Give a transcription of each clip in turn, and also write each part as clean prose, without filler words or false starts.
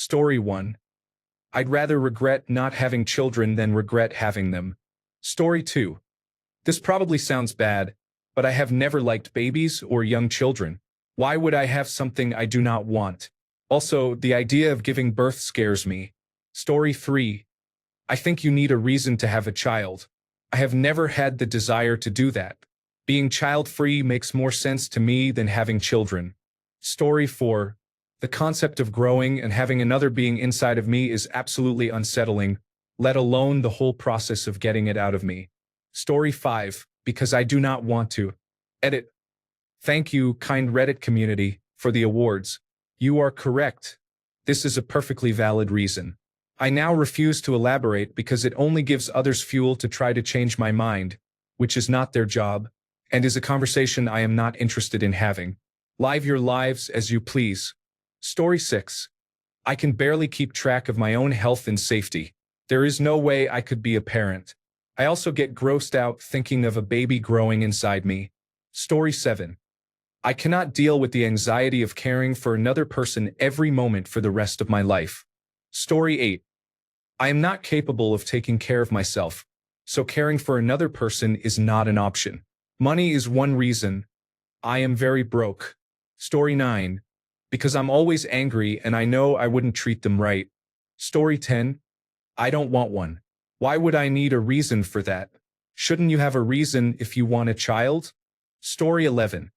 Story 1. I'd rather regret not having children than regret having them. Story 2. This probably sounds bad, but I have never liked babies or young children. Why would I have something I do not want? Also, the idea of giving birth scares me. Story 3. I think you need a reason to have a child. I have never had the desire to do that. Being child-free makes more sense to me than having children. Story 4. The concept of growing and having another being inside of me is absolutely unsettling, let alone the whole process of getting it out of me. Story 5. Because I do not want to. Edit. Thank you, kind Reddit community, for the awards. You are correct. This is a perfectly valid reason. I now refuse to elaborate because it only gives others fuel to try to change my mind, which is not their job, and is a conversation I am not interested in having. Live your lives as you please. Story 6. I can barely keep track of my own health and safety. There is no way I could be a parent. I also get grossed out thinking of a baby growing inside me. Story 7. I cannot deal with the anxiety of caring for another person every moment for the rest of my life. Story 8. I am not capable of taking care of myself, so caring for another person is not an option. Money is one reason. I am very broke. Story 9. Because I'm always angry and I know I wouldn't treat them right. Story 10. I don't want one. Why would I need a reason for that? Shouldn't you have a reason if you want a child? Story 11.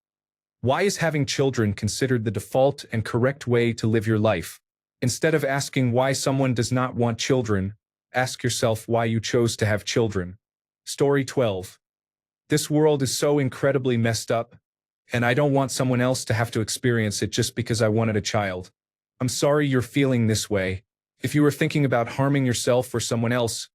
Why is having children considered the default and correct way to live your life? Instead of asking why someone does not want children, ask yourself why you chose to have children. Story 12. This world is so incredibly messed up, and I don't want someone else to have to experience it just because I wanted a child. I'm sorry you're feeling this way. If you are thinking about harming yourself or someone else,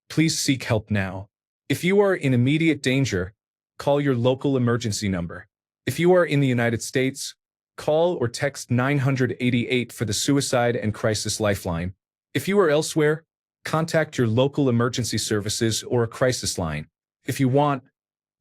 please seek help now. If you are in immediate danger, call your local emergency number. If you are in the United States, call or text 988 for the Suicide and Crisis Lifeline. If you are elsewhere, contact your local emergency services or a crisis line. If you want,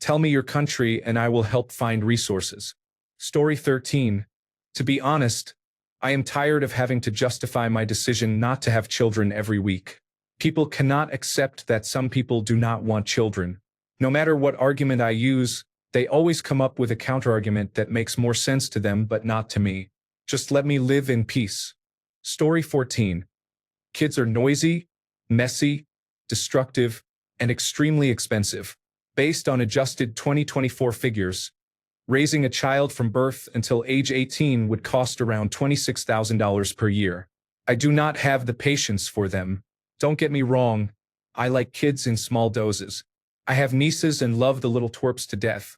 tell me your country and I will help find resources. Story 13. To be honest, I am tired of having to justify my decision not to have children every week. People cannot accept that some people do not want children. No matter what argument I use, they always come up with a counterargument that makes more sense to them but not to me. Just let me live in peace. Story 14. Kids are noisy, messy, destructive, and extremely expensive. Based on adjusted 2024 figures, raising a child from birth until age 18 would cost around $26,000 per year. I do not have the patience for them. Don't get me wrong, I like kids in small doses. I have nieces and love the little twerps to death.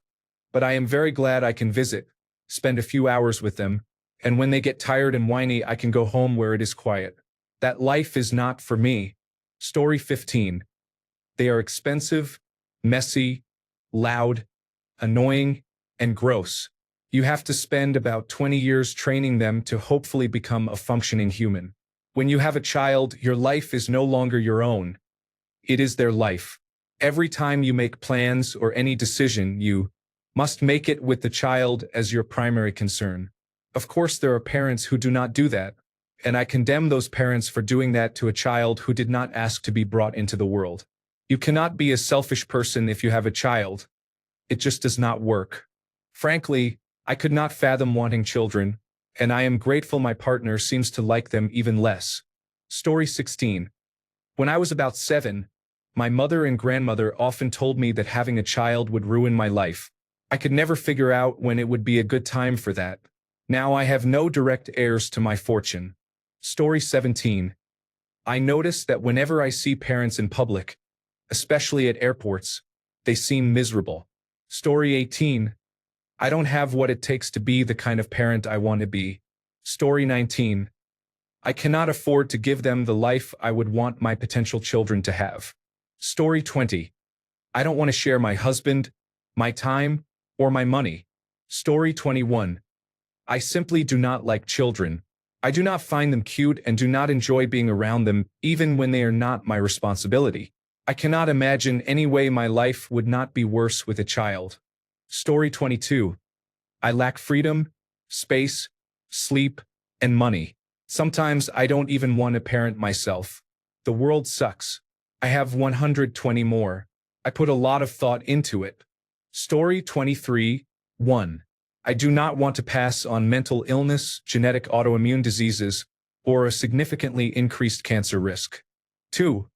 But I am very glad I can visit, spend a few hours with them, and when they get tired and whiny I can go home where it is quiet. That life is not for me. Story 15. They are expensive, messy, loud, annoying, and gross. You have to spend about 20 years training them to hopefully become a functioning human. When you have a child, your life is no longer your own. It is their life. Every time you make plans or any decision, you must make it with the child as your primary concern. Of course, there are parents who do not do that, and I condemn those parents for doing that to a child who did not ask to be brought into the world. You cannot be a selfish person if you have a child. It just does not work. Frankly, I could not fathom wanting children, and I am grateful my partner seems to like them even less. Story 16. When I was about 7, my mother and grandmother often told me that having a child would ruin my life. I could never figure out when it would be a good time for that. Now I have no direct heirs to my fortune. Story 17. I notice that whenever I see parents in public, especially at airports, they seem miserable. Story 18. I don't have what it takes to be the kind of parent I want to be. Story 19. I cannot afford to give them the life I would want my potential children to have. Story 20. I don't want to share my husband, my time, or my money. Story 21. I simply do not like children. I do not find them cute and do not enjoy being around them, even when they are not my responsibility. I cannot imagine any way my life would not be worse with a child. Story 22. I lack freedom, space, sleep, and money. Sometimes I don't even want to parent myself. The world sucks. I have 120 more. I put a lot of thought into it. Story 23, 1. I do not want to pass on mental illness, genetic autoimmune diseases, or a significantly increased cancer risk. 2.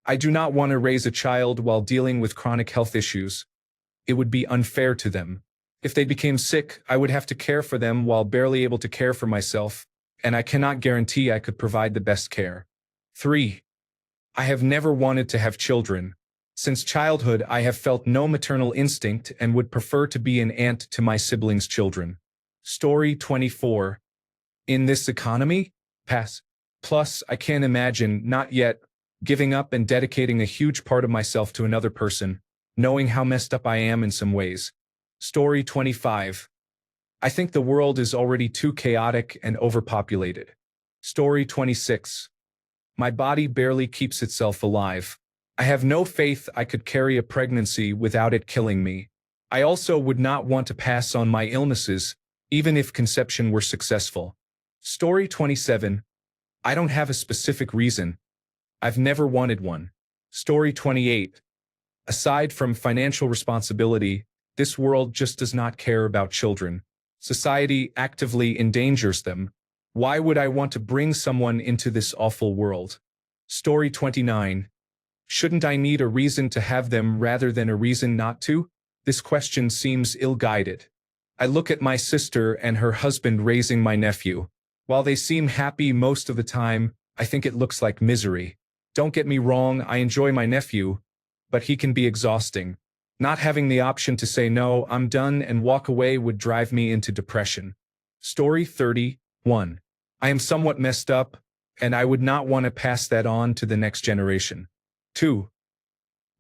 I do not want to raise a child while dealing with chronic health issues. It would be unfair to them. If they became sick, I would have to care for them while barely able to care for myself, and I cannot guarantee I could provide the best care. 3. I have never wanted to have children. Since childhood, I have felt no maternal instinct and would prefer to be an aunt to my siblings' children. Story 24. In this economy? Pass. Plus, I can't imagine, not yet, giving up and dedicating a huge part of myself to another person, knowing how messed up I am in some ways. Story 25. I think the world is already too chaotic and overpopulated. Story 26. My body barely keeps itself alive. I have no faith I could carry a pregnancy without it killing me. I also would not want to pass on my illnesses, even if conception were successful. Story 27. I don't have a specific reason. I've never wanted one. Story 28. Aside from financial responsibility, this world just does not care about children. Society actively endangers them. Why would I want to bring someone into this awful world? Story 29. Shouldn't I need a reason to have them rather than a reason not to? This question seems ill-guided. I look at my sister and her husband raising my nephew. While they seem happy most of the time, I think it looks like misery. Don't get me wrong, I enjoy my nephew, but he can be exhausting. Not having the option to say no, I'm done, and walk away would drive me into depression. Story 31. I am somewhat messed up, and I would not want to pass that on to the next generation. 2.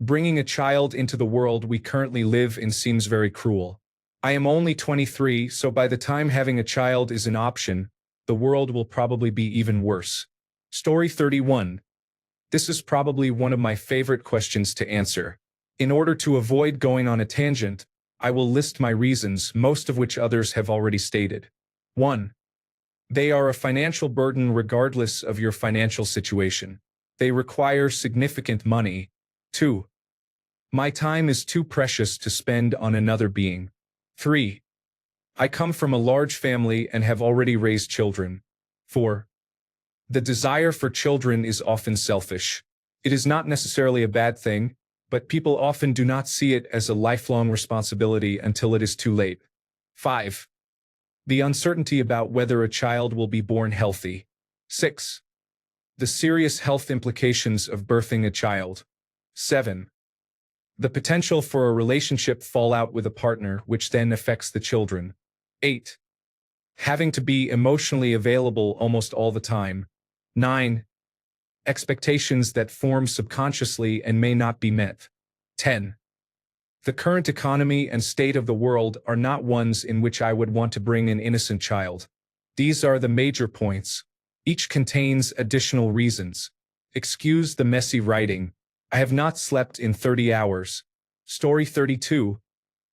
Bringing a child into the world we currently live in seems very cruel. I am only 23, so by the time having a child is an option, the world will probably be even worse. Story 31. This is probably one of my favorite questions to answer. In order to avoid going on a tangent, I will list my reasons, most of which others have already stated. 1. They are a financial burden regardless of your financial situation. They require significant money. 2. My time is too precious to spend on another being. 3. I come from a large family and have already raised children. 4. The desire for children is often selfish. It is not necessarily a bad thing, but people often do not see it as a lifelong responsibility until it is too late. 5. The uncertainty about whether a child will be born healthy. 6. The serious health implications of birthing a child. 7. The potential for a relationship fallout with a partner, which then affects the children. 8. Having to be emotionally available almost all the time. 9. Expectations that form subconsciously and may not be met. 10. The current economy and state of the world are not ones in which I would want to bring an innocent child. These are the major points. Each contains additional reasons. Excuse the messy writing. I have not slept in 30 hours. Story 32.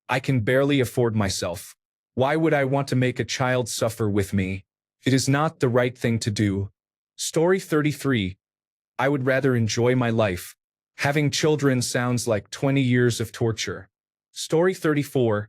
I can barely afford myself. Why would I want to make a child suffer with me? It is not the right thing to do. Story 33. I would rather enjoy my life. Having children sounds like 20 years of torture. Story 34.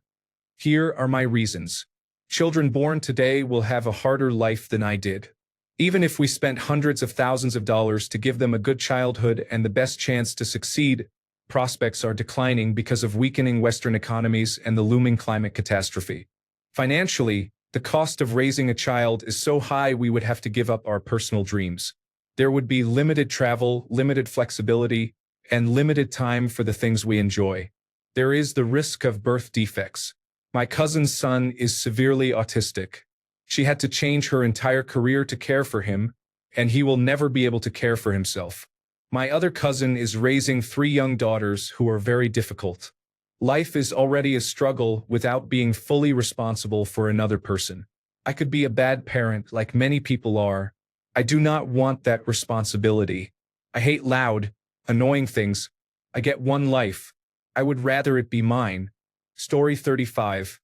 Here are my reasons. Children born today will have a harder life than I did. Even if we spent hundreds of thousands of dollars to give them a good childhood and the best chance to succeed, prospects are declining because of weakening Western economies and the looming climate catastrophe. Financially, the cost of raising a child is so high we would have to give up our personal dreams. There would be limited travel, limited flexibility, and limited time for the things we enjoy. There is the risk of birth defects. My cousin's son is severely autistic. She had to change her entire career to care for him, and he will never be able to care for himself. My other cousin is raising 3 young daughters who are very difficult. Life is already a struggle without being fully responsible for another person. I could be a bad parent like many people are. I do not want that responsibility. I hate loud, annoying things. I get one life. I would rather it be mine. Story 35.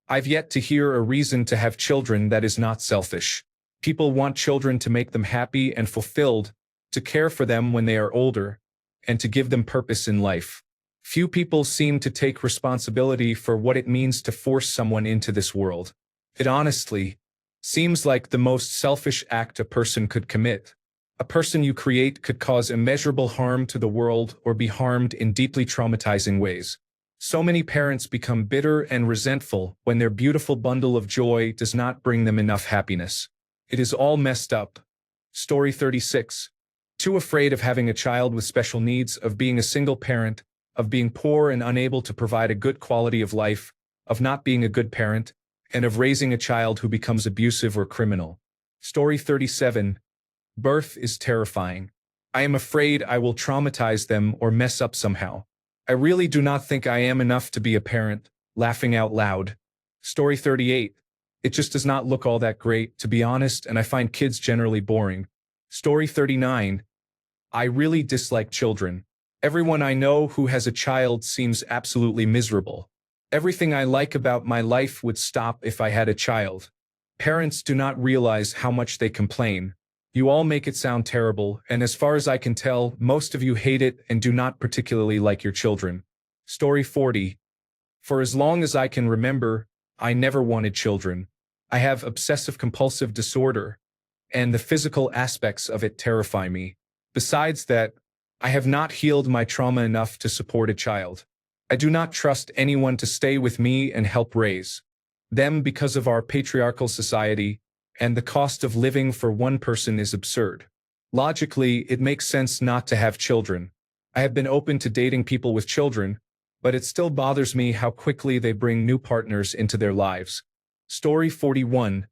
I've yet to hear a reason to have children that is not selfish. People want children to make them happy and fulfilled, to care for them when they are older, and to give them purpose in life. Few people seem to take responsibility for what it means to force someone into this world. It honestly seems like the most selfish act a person could commit. A person you create could cause immeasurable harm to the world or be harmed in deeply traumatizing ways. So many parents become bitter and resentful when their beautiful bundle of joy does not bring them enough happiness. It is all messed up. Story 36. Too afraid of having a child with special needs, of being a single parent, of being poor and unable to provide a good quality of life, of not being a good parent, and of raising a child who becomes abusive or criminal. Story 37. Birth is terrifying. I am afraid I will traumatize them or mess up somehow. I really do not think I am enough to be a parent, laughing out loud. Story 38. It just does not look all that great, to be honest, and I find kids generally boring. Story 39. I really dislike children. Everyone I know who has a child seems absolutely miserable. Everything I like about my life would stop if I had a child. Parents do not realize how much they complain. You all make it sound terrible, and as far as I can tell, most of you hate it and do not particularly like your children. Story 40. For as long as I can remember, I never wanted children. I have obsessive-compulsive disorder, and the physical aspects of it terrify me. Besides that, I have not healed my trauma enough to support a child. I do not trust anyone to stay with me and help raise them because of our patriarchal society, and the cost of living for one person is absurd. Logically, it makes sense not to have children. I have been open to dating people with children, but it still bothers me how quickly they bring new partners into their lives. Story 41.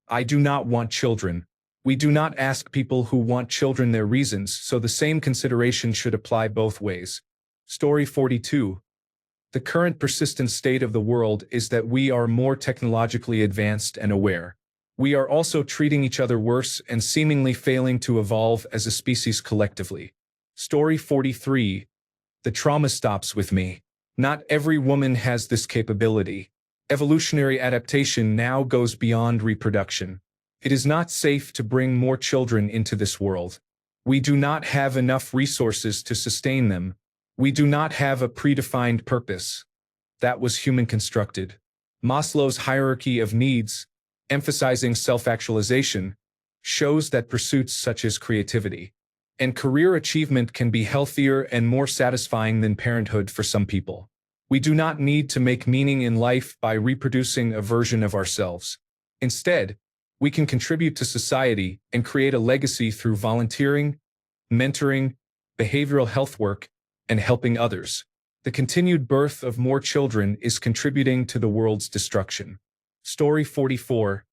I do not want children. We do not ask people who want children their reasons, so the same consideration should apply both ways. Story 42. The current persistent state of the world is that we are more technologically advanced and aware. We are also treating each other worse and seemingly failing to evolve as a species collectively. Story 43. The trauma stops with me. Not every woman has this capability. Evolutionary adaptation now goes beyond reproduction. It is not safe to bring more children into this world. We do not have enough resources to sustain them. We do not have a predefined purpose. That was human-constructed. Maslow's hierarchy of needs, emphasizing self-actualization, shows that pursuits such as creativity and career achievement can be healthier and more satisfying than parenthood for some people. We do not need to make meaning in life by reproducing a version of ourselves. Instead, we can contribute to society and create a legacy through volunteering, mentoring, behavioral health work, and helping others. The continued birth of more children is contributing to the world's destruction. Story 44.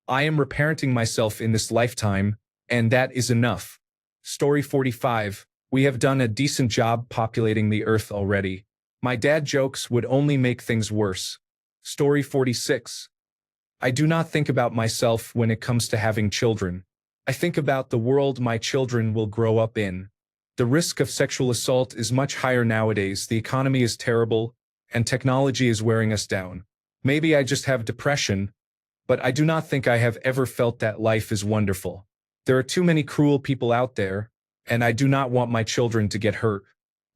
I am reparenting myself in this lifetime, and that is enough. Story 45. We have done a decent job populating the earth already. My dad jokes would only make things worse. Story 46. I do not think about myself when it comes to having children. I think about the world my children will grow up in. The risk of sexual assault is much higher nowadays, the economy is terrible, and technology is wearing us down. Maybe I just have depression, but I do not think I have ever felt that life is wonderful. There are too many cruel people out there, and I do not want my children to get hurt.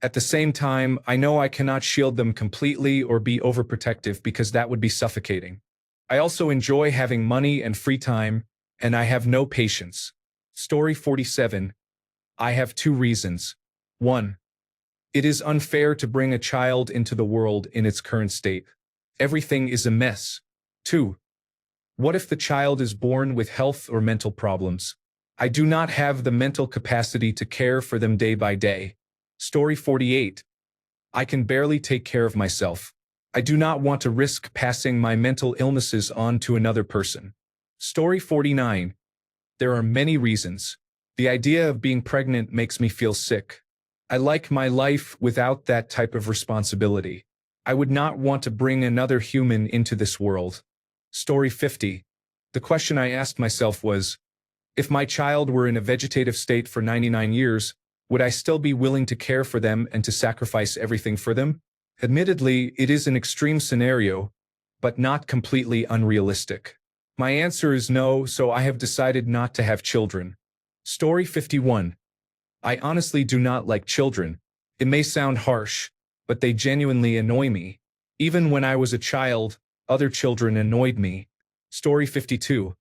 At the same time, I know I cannot shield them completely or be overprotective because that would be suffocating. I also enjoy having money and free time, and I have no patience. Story 47. I have 2 reasons. 1. It is unfair to bring a child into the world in its current state. Everything is a mess. 2. What if the child is born with health or mental problems? I do not have the mental capacity to care for them day by day. Story 48. I can barely take care of myself. I do not want to risk passing my mental illnesses on to another person. Story 49. There are many reasons. The idea of being pregnant makes me feel sick. I like my life without that type of responsibility. I would not want to bring another human into this world. Story 50. The question I asked myself was, if my child were in a vegetative state for 99 years, would I still be willing to care for them and to sacrifice everything for them? Admittedly, it is an extreme scenario, but not completely unrealistic. My answer is no, so I have decided not to have children. Story 51. I honestly do not like children. It may sound harsh, but they genuinely annoy me. Even when I was a child, other children annoyed me. Story 52.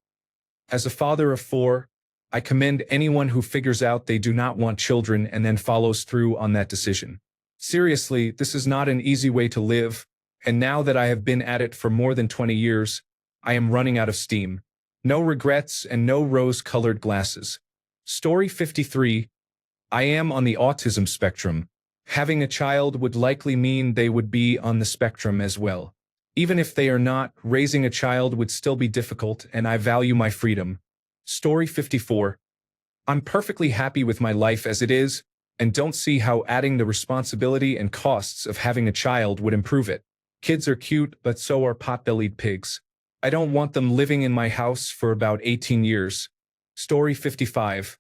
As a father of four, I commend anyone who figures out they do not want children and then follows through on that decision. Seriously, this is not an easy way to live, and now that I have been at it for more than 20 years, I am running out of steam. No regrets and no rose-colored glasses. Story 53. I am on the autism spectrum. Having a child would likely mean they would be on the spectrum as well. Even if they are not, raising a child would still be difficult, and I value my freedom. Story 54. I'm perfectly happy with my life as it is, and don't see how adding the responsibility and costs of having a child would improve it. Kids are cute, but so are pot-bellied pigs. I don't want them living in my house for about 18 years. Story 55.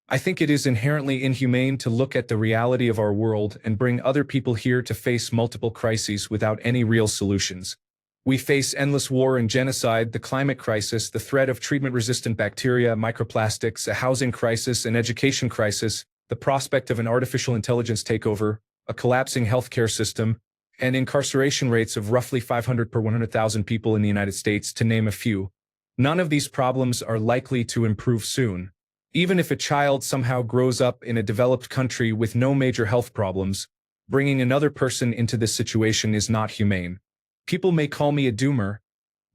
I think it is inherently inhumane to look at the reality of our world and bring other people here to face multiple crises without any real solutions. We face endless war and genocide, the climate crisis, the threat of treatment-resistant bacteria, microplastics, a housing crisis, an education crisis, the prospect of an artificial intelligence takeover, a collapsing healthcare system, and incarceration rates of roughly 500 per 100,000 people in the United States, to name a few. None of these problems are likely to improve soon. Even if a child somehow grows up in a developed country with no major health problems, bringing another person into this situation is not humane. People may call me a doomer,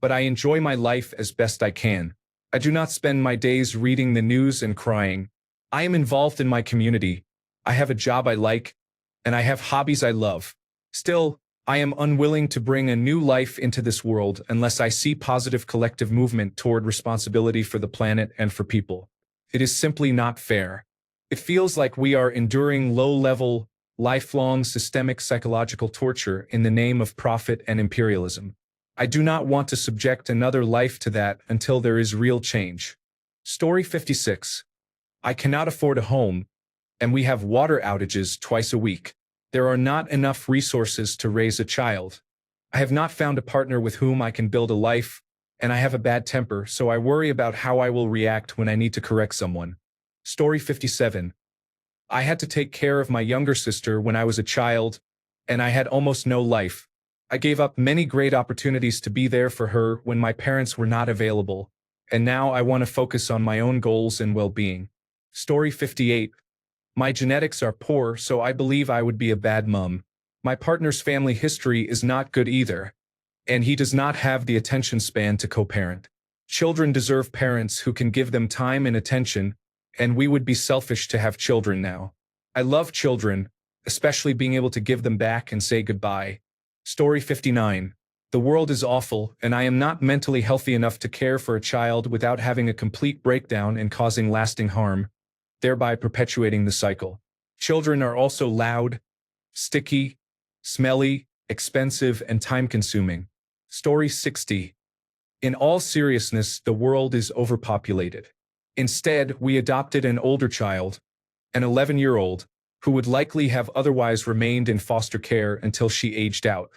but I enjoy my life as best I can. I do not spend my days reading the news and crying. I am involved in my community. I have a job I like, and I have hobbies I love. Still, I am unwilling to bring a new life into this world unless I see positive collective movement toward responsibility for the planet and for people. It is simply not fair. It feels like we are enduring low-level, lifelong systemic psychological torture in the name of profit and imperialism. I do not want to subject another life to that until there is real change. Story 56. I cannot afford a home, and we have water outages twice a week. There are not enough resources to raise a child. I have not found a partner with whom I can build a life, and I have a bad temper, so I worry about how I will react when I need to correct someone. Story 57. I had to take care of my younger sister when I was a child, and I had almost no life. I gave up many great opportunities to be there for her when my parents were not available, and now I want to focus on my own goals and well-being. Story 58. My genetics are poor, so I believe I would be a bad mom. My partner's family history is not good either, and he does not have the attention span to co-parent. Children deserve parents who can give them time and attention, and we would be selfish to have children now. I love children, especially being able to give them back and say goodbye. Story 59. The world is awful, and I am not mentally healthy enough to care for a child without having a complete breakdown and causing lasting harm, thereby perpetuating the cycle. Children are also loud, sticky, smelly, expensive, and time-consuming. Story 60. In all seriousness, the world is overpopulated. Instead, we adopted an older child, an 11-year-old, who would likely have otherwise remained in foster care until she aged out.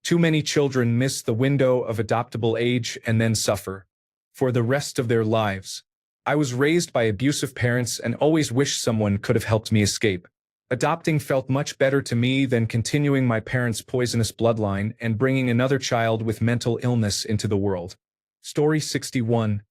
Too many children miss the window of adoptable age and then suffer for the rest of their lives. I was raised by abusive parents and always wished someone could have helped me escape. Adopting felt much better to me than continuing my parents' poisonous bloodline and bringing another child with mental illness into the world. Story 61.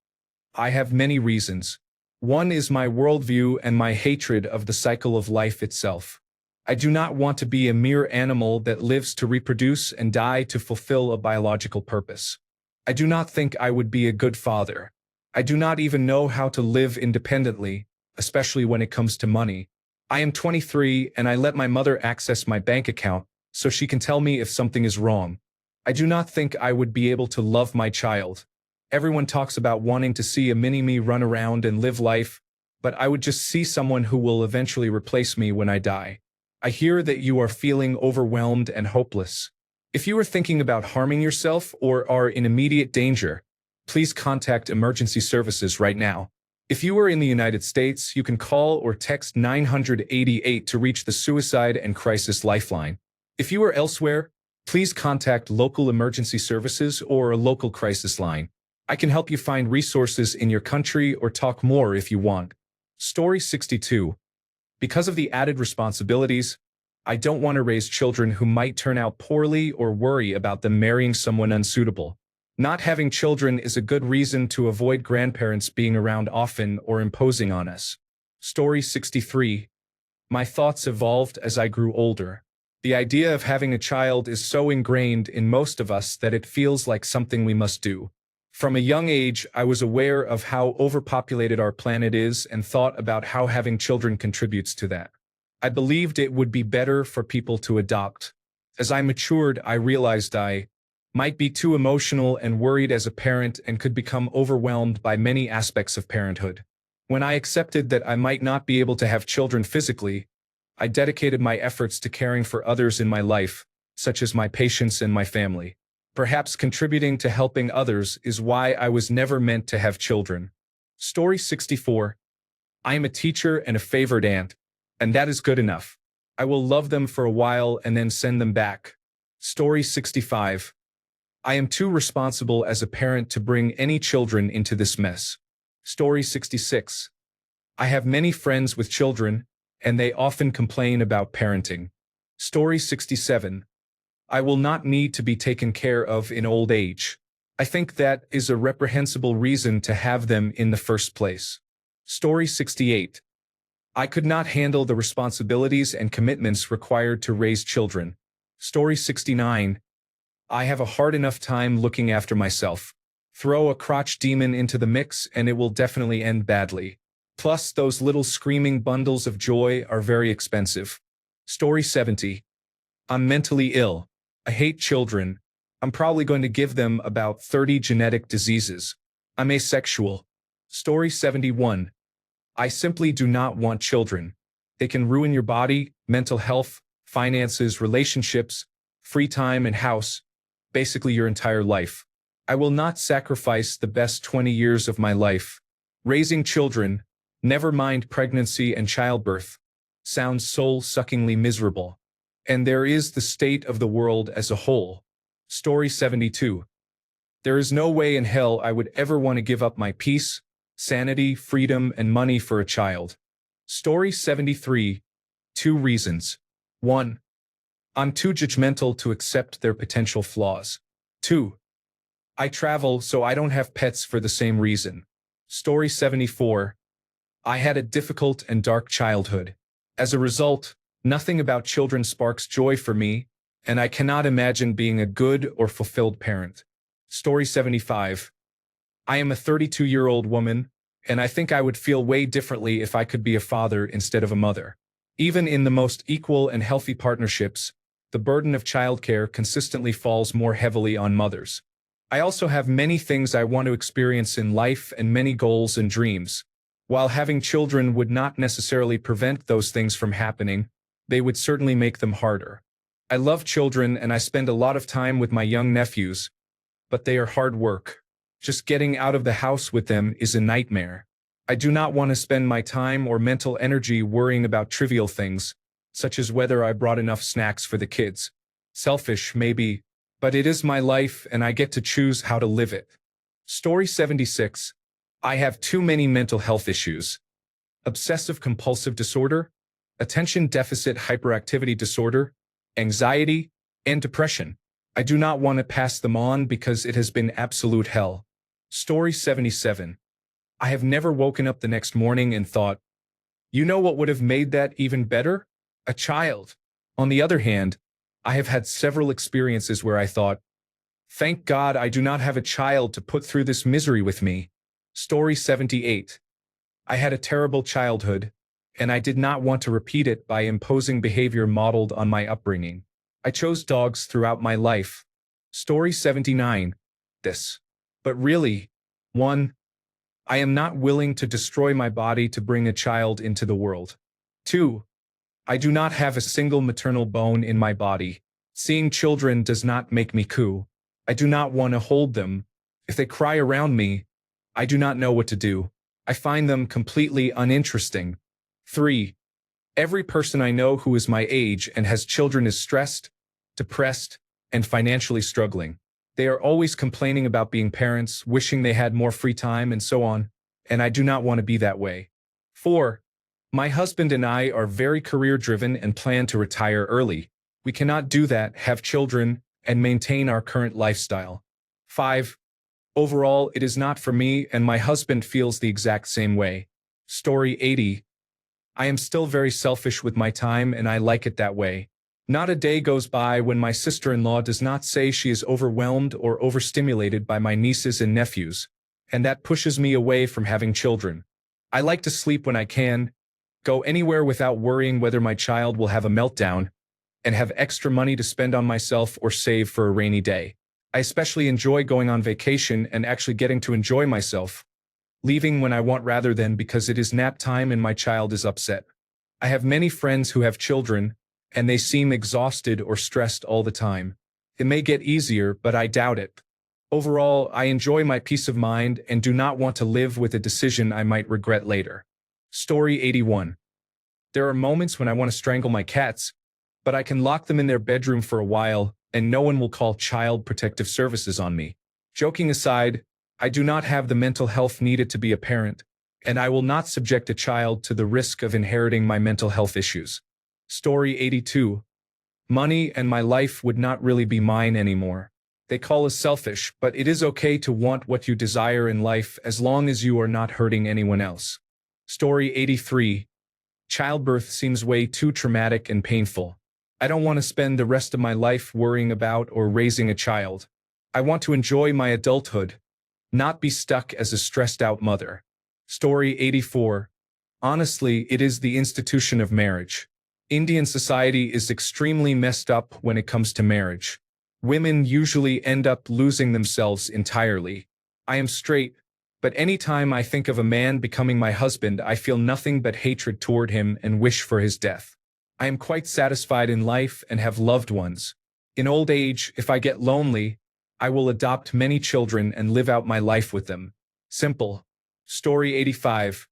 I have many reasons. One is my worldview and my hatred of the cycle of life itself. I do not want to be a mere animal that lives to reproduce and die to fulfill a biological purpose. I do not think I would be a good father. I do not even know how to live independently, especially when it comes to money. I am 23 and I let my mother access my bank account so she can tell me if something is wrong. I do not think I would be able to love my child. Everyone talks about wanting to see a mini-me run around and live life, but I would just see someone who will eventually replace me when I die. I hear that you are feeling overwhelmed and hopeless. If you are thinking about harming yourself or are in immediate danger, please contact emergency services right now. If you are in the United States, you can call or text 988 to reach the Suicide and Crisis Lifeline. If you are elsewhere, please contact local emergency services or a local crisis line. I can help you find resources in your country or talk more if you want. Story 62. Because of the added responsibilities, I don't want to raise children who might turn out poorly or worry about them marrying someone unsuitable. Not having children is a good reason to avoid grandparents being around often or imposing on us. Story 63. My thoughts evolved as I grew older. The idea of having a child is so ingrained in most of us that it feels like something we must do. From a young age, I was aware of how overpopulated our planet is and thought about how having children contributes to that. I believed it would be better for people to adopt. As I matured, I realized I might be too emotional and worried as a parent and could become overwhelmed by many aspects of parenthood. When I accepted that I might not be able to have children physically, I dedicated my efforts to caring for others in my life, such as my patients and my family. Perhaps contributing to helping others is why I was never meant to have children. Story 64. I am a teacher and a favored aunt, and that is good enough. I will love them for a while and then send them back. Story 65. I am too responsible as a parent to bring any children into this mess. Story 66. I have many friends with children, and they often complain about parenting. Story 67. I will not need to be taken care of in old age. I think that is a reprehensible reason to have them in the first place. Story 68. I could not handle the responsibilities and commitments required to raise children. Story 69. I have a hard enough time looking after myself. Throw a crotch demon into the mix and it will definitely end badly. Plus, those little screaming bundles of joy are very expensive. Story 70. I'm mentally ill. I hate children. I'm probably going to give them about 30 genetic diseases. I'm asexual. Story 71. I simply do not want children. They can ruin your body, mental health, finances, relationships, free time and house, basically your entire life. I will not sacrifice the best 20 years of my life. Raising children, never mind pregnancy and childbirth, sounds soul-suckingly miserable. And there is the state of the world as a whole. Story 72. There is no way in hell I would ever want to give up my peace, sanity, freedom, and money for a child. Story 73. 2 reasons. 1. I'm too judgmental to accept their potential flaws. 2. I travel, so I don't have pets for the same reason. Story 74. I had a difficult and dark childhood. As a result, nothing about children sparks joy for me, and I cannot imagine being a good or fulfilled parent. Story 75. I am a 32-year-old woman, and I think I would feel way differently if I could be a father instead of a mother. Even in the most equal and healthy partnerships, the burden of childcare consistently falls more heavily on mothers. I also have many things I want to experience in life and many goals and dreams. While having children would not necessarily prevent those things from happening, they would certainly make them harder. I love children and I spend a lot of time with my young nephews, but they are hard work. Just getting out of the house with them is a nightmare. I do not want to spend my time or mental energy worrying about trivial things, such as whether I brought enough snacks for the kids. Selfish, maybe, but it is my life and I get to choose how to live it. Story 76. I have too many mental health issues. Obsessive-compulsive disorder, attention deficit hyperactivity disorder, anxiety, and depression. I do not want to pass them on because it has been absolute hell. Story 77. I have never woken up the next morning and thought, you know what would have made that even better? A child. On the other hand, I have had several experiences where I thought, thank God I do not have a child to put through this misery with me. Story 78. I had a terrible childhood, and I did not want to repeat it by imposing behavior modeled on my upbringing. I chose dogs throughout my life. Story 79. But really, 1. I am not willing to destroy my body to bring a child into the world. 2. I do not have a single maternal bone in my body. Seeing children does not make me coo. I do not want to hold them. If they cry around me, I do not know what to do. I find them completely uninteresting. 3. Every person I know who is my age and has children is stressed, depressed, and financially struggling. They are always complaining about being parents, wishing they had more free time, and so on, and I do not want to be that way. 4. My husband and I are very career-driven and plan to retire early. We cannot do that, have children, and maintain our current lifestyle. 5. Overall, it is not for me, and my husband feels the exact same way. Story 80. I am still very selfish with my time, and I like it that way. Not a day goes by when my sister-in-law does not say she is overwhelmed or overstimulated by my nieces and nephews, and that pushes me away from having children. I like to sleep when I can, go anywhere without worrying whether my child will have a meltdown, and have extra money to spend on myself or save for a rainy day. I especially enjoy going on vacation and actually getting to enjoy myself, leaving when I want rather than because it is nap time and my child is upset. I have many friends who have children, and they seem exhausted or stressed all the time. It may get easier, but I doubt it. Overall, I enjoy my peace of mind and do not want to live with a decision I might regret later. Story 81. There are moments when I want to strangle my cats, but I can lock them in their bedroom for a while, and no one will call Child Protective Services on me. Joking aside, I do not have the mental health needed to be a parent, and I will not subject a child to the risk of inheriting my mental health issues. Story 82. Money and my life would not really be mine anymore. They call us selfish, but it is okay to want what you desire in life as long as you are not hurting anyone else. Story 83. Childbirth seems way too traumatic and painful. I don't want to spend the rest of my life worrying about or raising a child. I want to enjoy my adulthood, not be stuck as a stressed-out mother. Story 84. Honestly, it is the institution of marriage. Indian society is extremely messed up when it comes to marriage. Women usually end up losing themselves entirely. I am straight, but anytime I think of a man becoming my husband, I feel nothing but hatred toward him and wish for his death. I am quite satisfied in life and have loved ones. In old age, if I get lonely, I will adopt many children and live out my life with them. Simple. Story 85.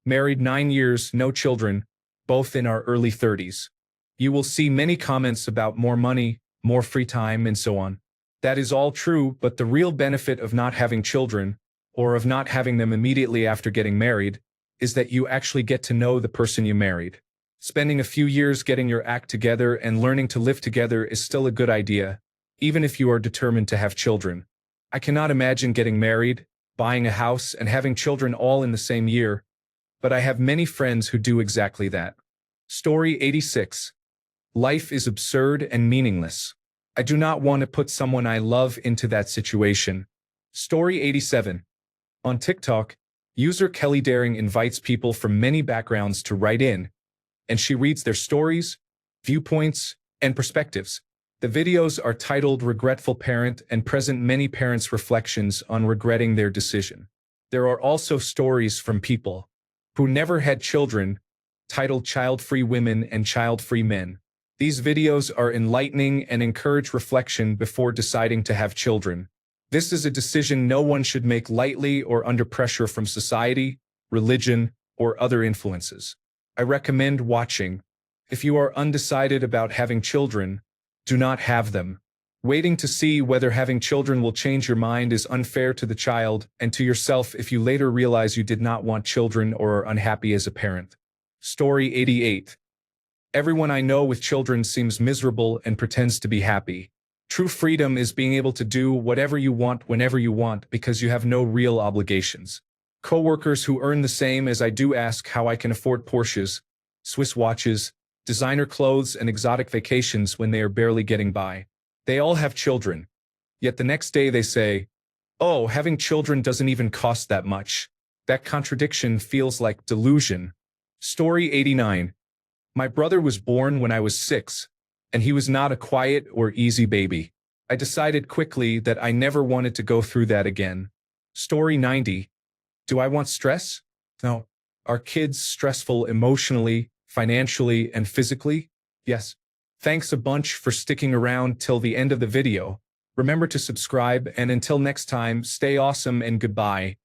Married 9 years, no children, both in our early 30s. You will see many comments about more money, more free time, and so on. That is all true, but the real benefit of not having children, or of not having them immediately after getting married, is that you actually get to know the person you married. Spending a few years getting your act together and learning to live together is still a good idea, even if you are determined to have children. I cannot imagine getting married, buying a house, and having children all in the same year, but I have many friends who do exactly that. Story 86. Life is absurd and meaningless. I do not want to put someone I love into that situation. Story 87. On TikTok, user Kelly Daring invites people from many backgrounds to write in, and she reads their stories, viewpoints, and perspectives. The videos are titled Regretful Parent and present many parents' reflections on regretting their decision. There are also stories from people who never had children, titled Child-Free Women and Child-Free Men. These videos are enlightening and encourage reflection before deciding to have children. This is a decision no one should make lightly or under pressure from society, religion, or other influences. I recommend watching. If you are undecided about having children, do not have them. Waiting to see whether having children will change your mind is unfair to the child and to yourself if you later realize you did not want children or are unhappy as a parent. Story 88. Everyone I know with children seems miserable and pretends to be happy. True freedom is being able to do whatever you want whenever you want because you have no real obligations. Coworkers who earn the same as I do ask how I can afford Porsches, Swiss watches, designer clothes, and exotic vacations when they are barely getting by. They all have children. Yet the next day they say, "Oh, having children doesn't even cost that much." That contradiction feels like delusion. Story 89. My brother was born when I was 6, and he was not a quiet or easy baby. I decided quickly that I never wanted to go through that again. Story 90. Do I want stress? No. Are kids stressful emotionally, financially, and physically? Yes. Thanks a bunch for sticking around till the end of the video. Remember to subscribe, and until next time, stay awesome and goodbye.